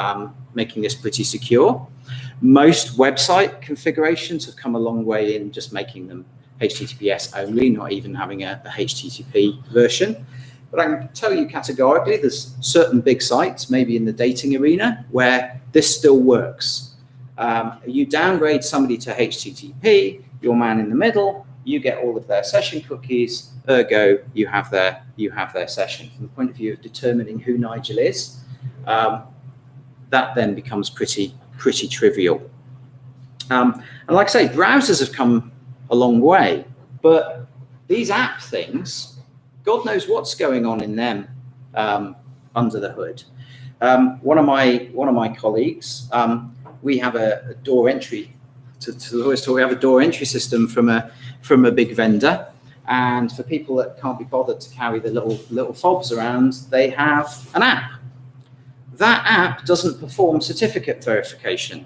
pretty secure. Most website configurations have come a long way in just making them HTTPS only, not even having a HTTP version. But I can tell you categorically, there's certain big sites, maybe in the dating arena, where this still works. You downgrade somebody to HTTP, your man in the middle, you get all of their session cookies, ergo, you have their session. From the point of view of determining who Nigel is, that then becomes pretty trivial. And like I say, browsers have come a long way, but these app things, God knows what's going on in them under the hood. One of my colleagues, we have a door entry to the Lewis store. We have a door entry system from a big vendor, and for people that can't be bothered to carry the little fobs around, they have an app. That app doesn't perform certificate verification.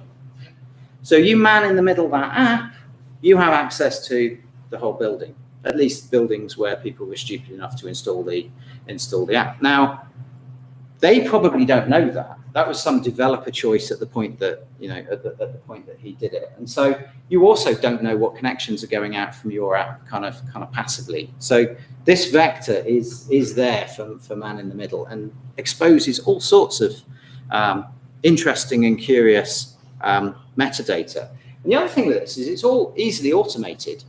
So you man in the middle of that app, you have access to the whole building. At least buildings where people were stupid enough to install the app. Now, they probably don't know that. That was some developer choice at the point that at the point that he did it. And so you also don't know what connections are going out from your app kind of passively. So this vector is there for man in the middle and exposes all sorts of interesting and curious metadata. And the other thing with this is it's all easily automated.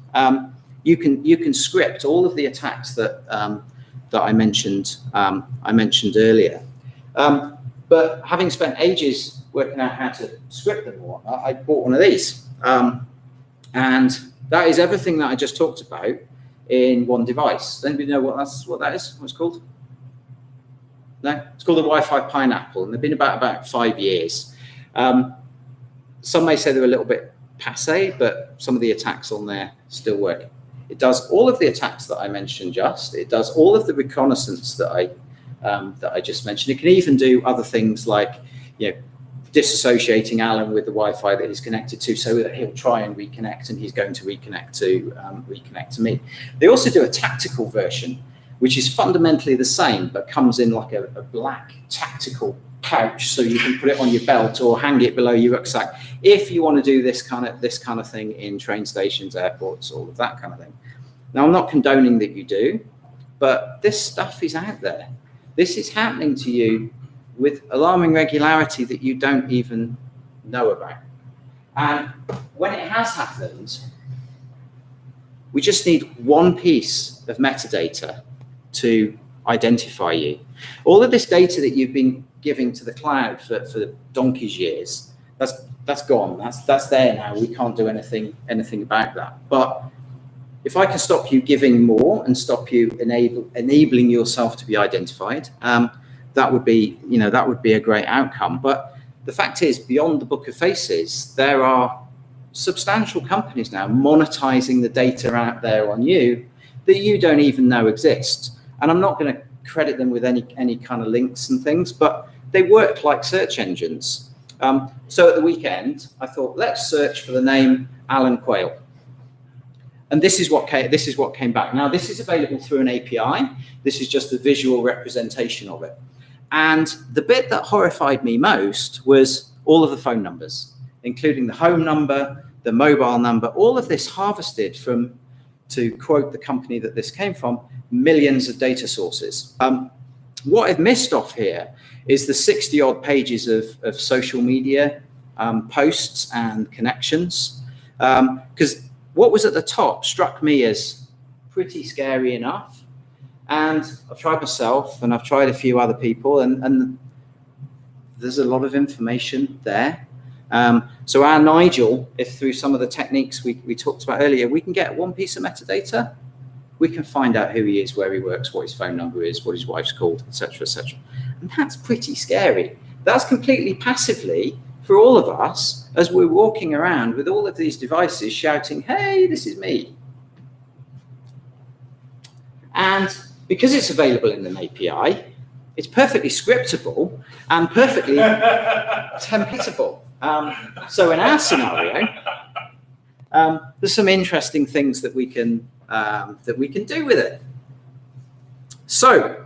You can script all of the attacks that I mentioned earlier. But having spent ages working out how to script them all, I bought one of these. And that is everything that I just talked about in one device. Does anybody know what that is? What it's called? No? It's called a Wi-Fi Pineapple, and they've been about 5 years. Some may say they're a little bit passé, but some of the attacks on there still work. It does all of the attacks that I mentioned just. It does all of the reconnaissance that I just mentioned. It can even do other things like, disassociating Alan with the Wi-Fi that he's connected to, so that he'll try and reconnect, and he's going to reconnect to me. They also do a tactical version, which is fundamentally the same, but comes in like a black tactical pouch, so you can put it on your belt or hang it below your rucksack if you want to do this kind of thing in train stations, airports, all of that kind of thing. Now, I'm not condoning that you do, but this stuff is out there. This is happening to you with alarming regularity that you don't even know about. And when it has happened, we just need one piece of metadata to identify you. All of this data that you've been giving to the cloud for donkey's years, that's gone. That's there now. We can't do anything about that. But if I can stop you giving more and stop you enabling yourself to be identified, that would be a great outcome. But the fact is, beyond the book of faces, there are substantial companies now monetizing the data out there on you that you don't even know exist. And I'm not going to credit them with any kind of links and things, but they work like search engines. So at the weekend, I thought, let's search for the name Alan Quayle. And this is what came back. Now, this is available through an API. This is just the visual representation of it. And the bit that horrified me most was all of the phone numbers, including the home number, the mobile number, all of this harvested from to quote the company that this came from, millions of data sources. What I've missed off here is the 60 odd pages of social media posts and connections. Because what was at the top struck me as pretty scary enough. And I've tried myself and I've tried a few other people, and there's a lot of information there. So our Nigel, if through some of the techniques we talked about earlier, we can get one piece of metadata, we can find out who he is, where he works, what his phone number is, what his wife's called, etc., etc. And that's pretty scary. That's completely passively for all of us as we're walking around with all of these devices shouting, hey, this is me. And because it's available in an API, it's perfectly scriptable and perfectly templatable. So in our scenario, there's some interesting things that we can do with it. So,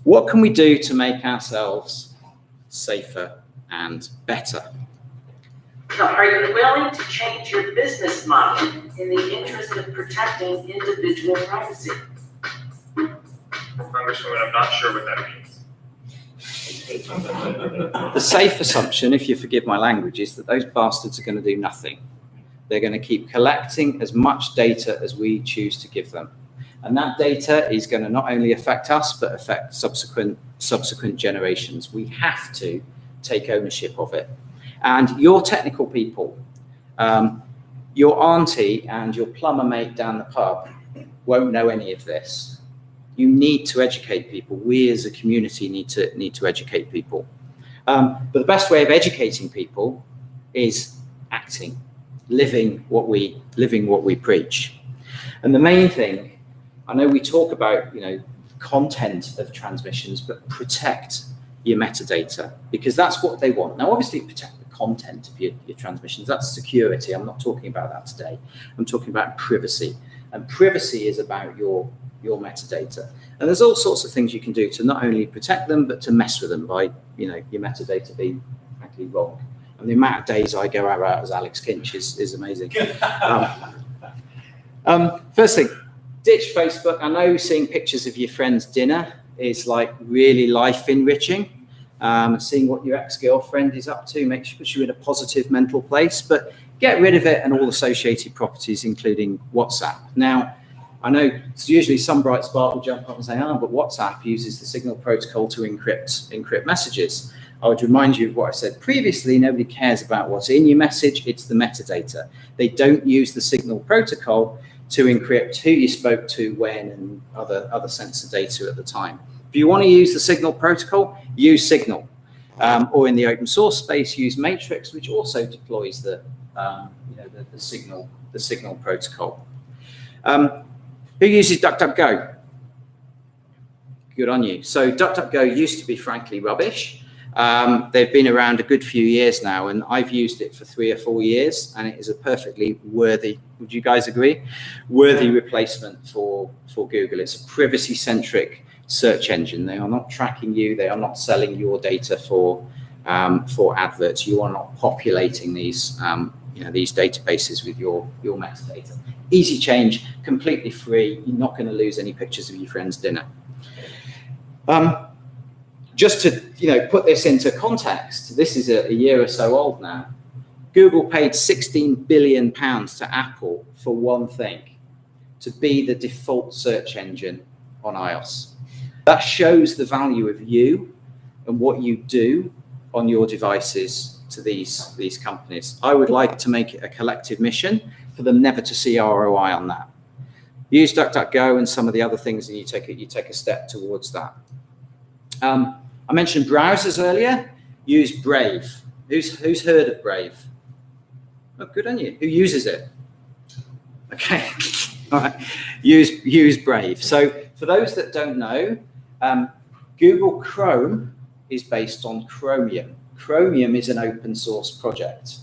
what can we do to make ourselves safer and better? Are you willing to change your business model in the interest of protecting individual privacy? Congresswoman, I'm not sure what that means. The safe assumption, if you forgive my language, is that those bastards are going to do nothing. They're going to keep collecting as much data as we choose to give them. And that data is going to not only affect us, but affect subsequent generations. We have to take ownership of it. And your technical people, your auntie and your plumber mate down the pub won't know any of this. You need to educate people. We as a community need to educate people. But the best way of educating people is acting, living what we preach. And the main thing, I know we talk about, content of transmissions, but protect your metadata, because that's what they want. Now, obviously, protect the content of your transmissions. That's security. I'm not talking about that today. I'm talking about privacy. And privacy is about your metadata. And there's all sorts of things you can do to not only protect them, but to mess with them by, your metadata being frankly wrong. And the amount of days I go out as Alex Kinch is amazing. First thing, ditch Facebook. I know seeing pictures of your friend's dinner is like really life enriching. Seeing what your ex-girlfriend is up to puts you in a positive mental place, but get rid of it and all associated properties, including WhatsApp. Now, I know usually some bright spark will jump up and say, but WhatsApp uses the Signal protocol to encrypt messages. I would remind you of what I said previously. Nobody cares about what's in your message. It's the metadata. They don't use the Signal protocol to encrypt who you spoke to, when, and other sensor data at the time. If you want to use the Signal protocol, use Signal. Or in the open source space, use Matrix, which also deploys the Signal protocol. Who uses DuckDuckGo? Good on you. So DuckDuckGo used to be frankly rubbish. They've been around a good few years now, and I've used it for 3 or 4 years, and it is a perfectly worthy, would you guys agree, worthy replacement for Google. It's a privacy-centric search engine. They are not tracking you. They are not selling your data for adverts. You are not populating these databases with your metadata. Easy change, completely free. You're not going to lose any pictures of your friend's dinner. Just to put this into context, this is a year or so old now. Google paid £16 billion to Apple for one thing, to be the default search engine on iOS. That shows the value of you and what you do on your devices to these companies. I would like to make it a collective mission for them never to see ROI on that. Use DuckDuckGo and some of the other things, and you take a step towards that. I mentioned browsers earlier. Use Brave. Who's heard of Brave? Oh, good on you. Who uses it? Okay. All right. Use Brave. So for those that don't know, Google Chrome is based on Chromium. Chromium is an open source project.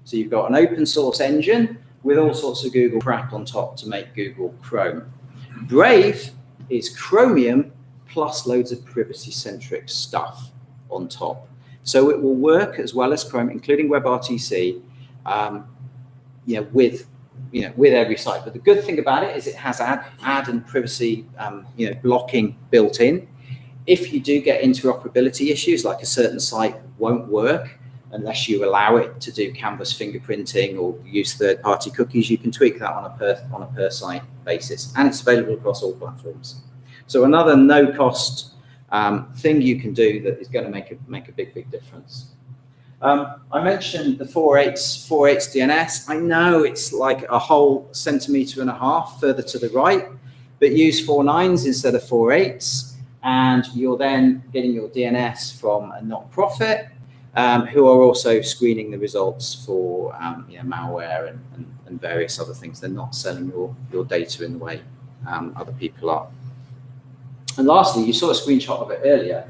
So you've got an open source engine with all sorts of Google crap on top to make Google Chrome. Brave is Chromium plus loads of privacy-centric stuff on top. So it will work as well as Chrome, including WebRTC, with with every site. But the good thing about it is it has ad and privacy, blocking built in. If you do get interoperability issues, like a certain site won't work unless you allow it to do canvas fingerprinting or use third-party cookies, you can tweak that on a per site basis, and it's available across all platforms. So another no-cost thing you can do that is going to make a big difference. I mentioned the 4/8 DNS. I know it's like a whole 1.5 centimeters further to the right, but use 4/9s instead of 4/8s, and you're then getting your DNS from a not-profit who are also screening the results for malware and various other things. They're not selling your data in the way other people are. And lastly, you saw a screenshot of it earlier.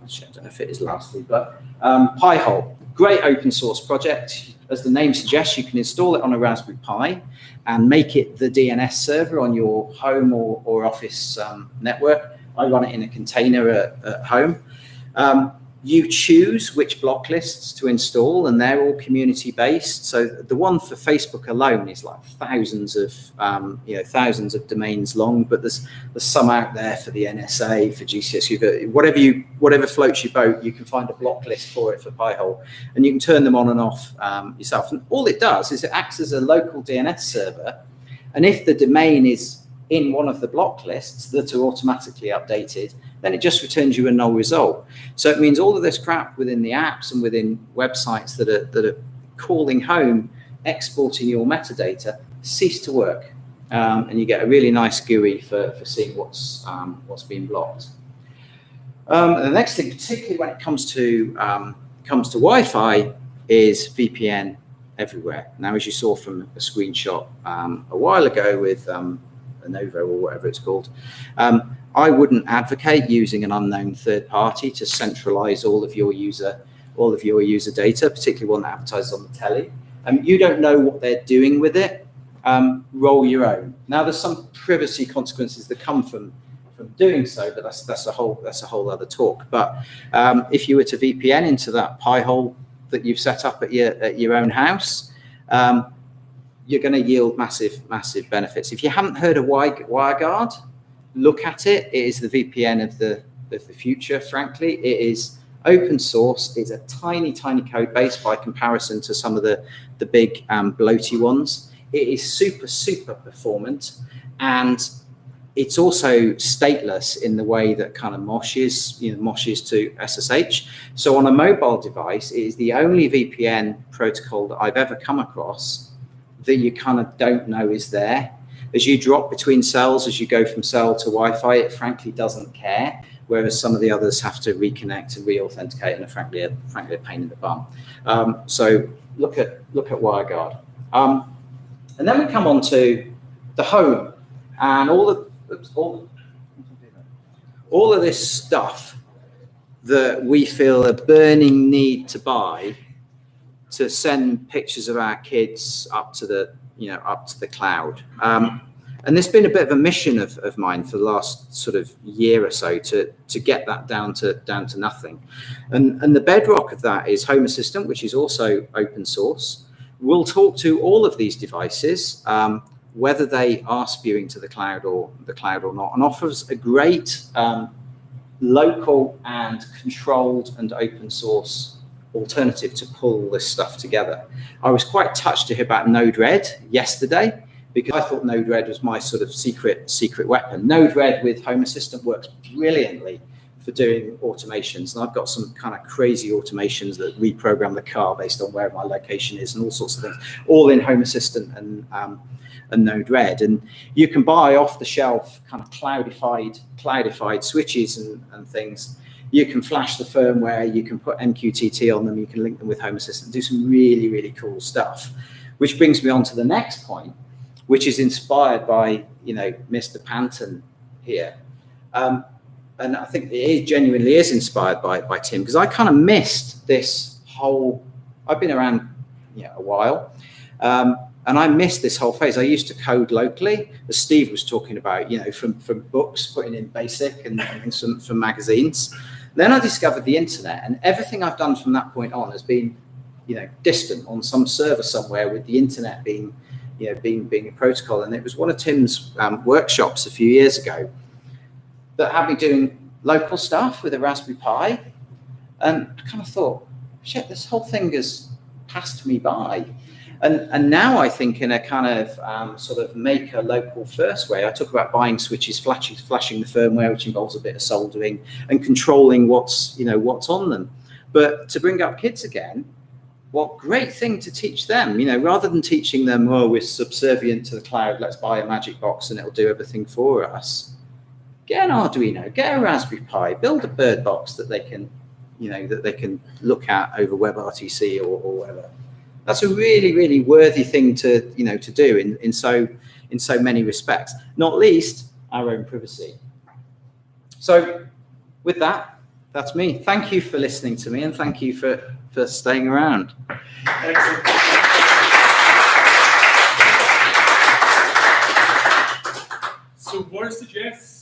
Actually, I don't know if it is lastly, but Pi-hole, great open source project. As the name suggests, you can install it on a Raspberry Pi and make it the DNS server on your home or office network. I run it in a container at home. You choose which block lists to install, and they're all community-based. So the one for Facebook alone is like thousands of domains long, but there's some out there for the NSA, for GCSU, whatever floats your boat. You can find a block list for it for Pi-hole, and you can turn them on and off yourself. And all it does is it acts as a local DNS server, and if the domain is in one of the block lists that are automatically updated, then it just returns you a null result. So it means all of this crap within the apps and within websites that are calling home, exporting your metadata, cease to work. And you get a really nice GUI for seeing what's being blocked. The next thing, particularly when it comes to Wi-Fi, is VPN everywhere. Now, as you saw from a screenshot a while ago with Lenovo or whatever it's called, I wouldn't advocate using an unknown third party to centralize all of your user data, particularly one that advertises on the telly. You don't know what they're doing with it. Roll your own. Now, there's some privacy consequences that come from doing so, but that's a whole other talk. But if you were to VPN into that Pi-hole that you've set up at your own house, you're going to yield massive benefits. If you haven't heard of WireGuard, look at it. It is the VPN of the future, frankly. It is open source. It's a tiny code base by comparison to some of the big bloaty ones. It is super performant, and it's also stateless in the way that kind of Mosh is to SSH. So on a mobile device, it is the only VPN protocol that I've ever come across that you kind of don't know is there. As you drop between cells, as you go from cell to Wi-Fi, it frankly doesn't care, whereas some of the others have to reconnect and re-authenticate, and are frankly a pain in the bum. So look at WireGuard. And then we come on to the home and all of this stuff that we feel a burning need to buy to send pictures of our kids up to the cloud. And there's been a bit of a mission of mine for the last sort of year or so to get that down to nothing. And the bedrock of that is Home Assistant, which is also open source. We'll talk to all of these devices, whether they are spewing to the cloud or not, and offers a great local and controlled and open source alternative to pull this stuff together. I was quite touched to hear about Node-RED yesterday, because I thought Node-RED was my sort of secret weapon. Node-RED with Home Assistant works brilliantly for doing automations, and I've got some kind of crazy automations that reprogram the car based on where my location is and all sorts of things, all in Home Assistant and Node-RED. And you can buy off-the-shelf kind of cloudified switches and things. You can flash the firmware, you can put MQTT on them, you can link them with Home Assistant, do some really cool stuff. Which brings me on to the next point, which is inspired by, Mr. Panton here. And I think it genuinely is inspired by Tim, because I kind of missed this whole, I've been around a while, and I missed this whole phase. I used to code locally, as Steve was talking about, from books, putting in BASIC and from magazines. Then I discovered the internet, and everything I've done from that point on has been, distant on some server somewhere, with the internet being being a protocol. And it was one of Tim's workshops a few years ago that had me doing local stuff with a Raspberry Pi, and kind of thought, shit, this whole thing has passed me by. And now I think in a kind of sort of make a local first way, I talk about buying switches, flashing the firmware, which involves a bit of soldering and controlling what's on them. But to bring up kids again, what great thing to teach them, rather than teaching them, oh, we're subservient to the cloud, let's buy a magic box and it'll do everything for us. Get an Arduino, get a Raspberry Pi, build a bird box that they can, that they can look at over WebRTC or whatever. That's a really, really worthy thing to do in so many respects, not least our own privacy. So with that, that's me. Thank you for listening to me, and thank you for staying around. Excellent. So what I suggest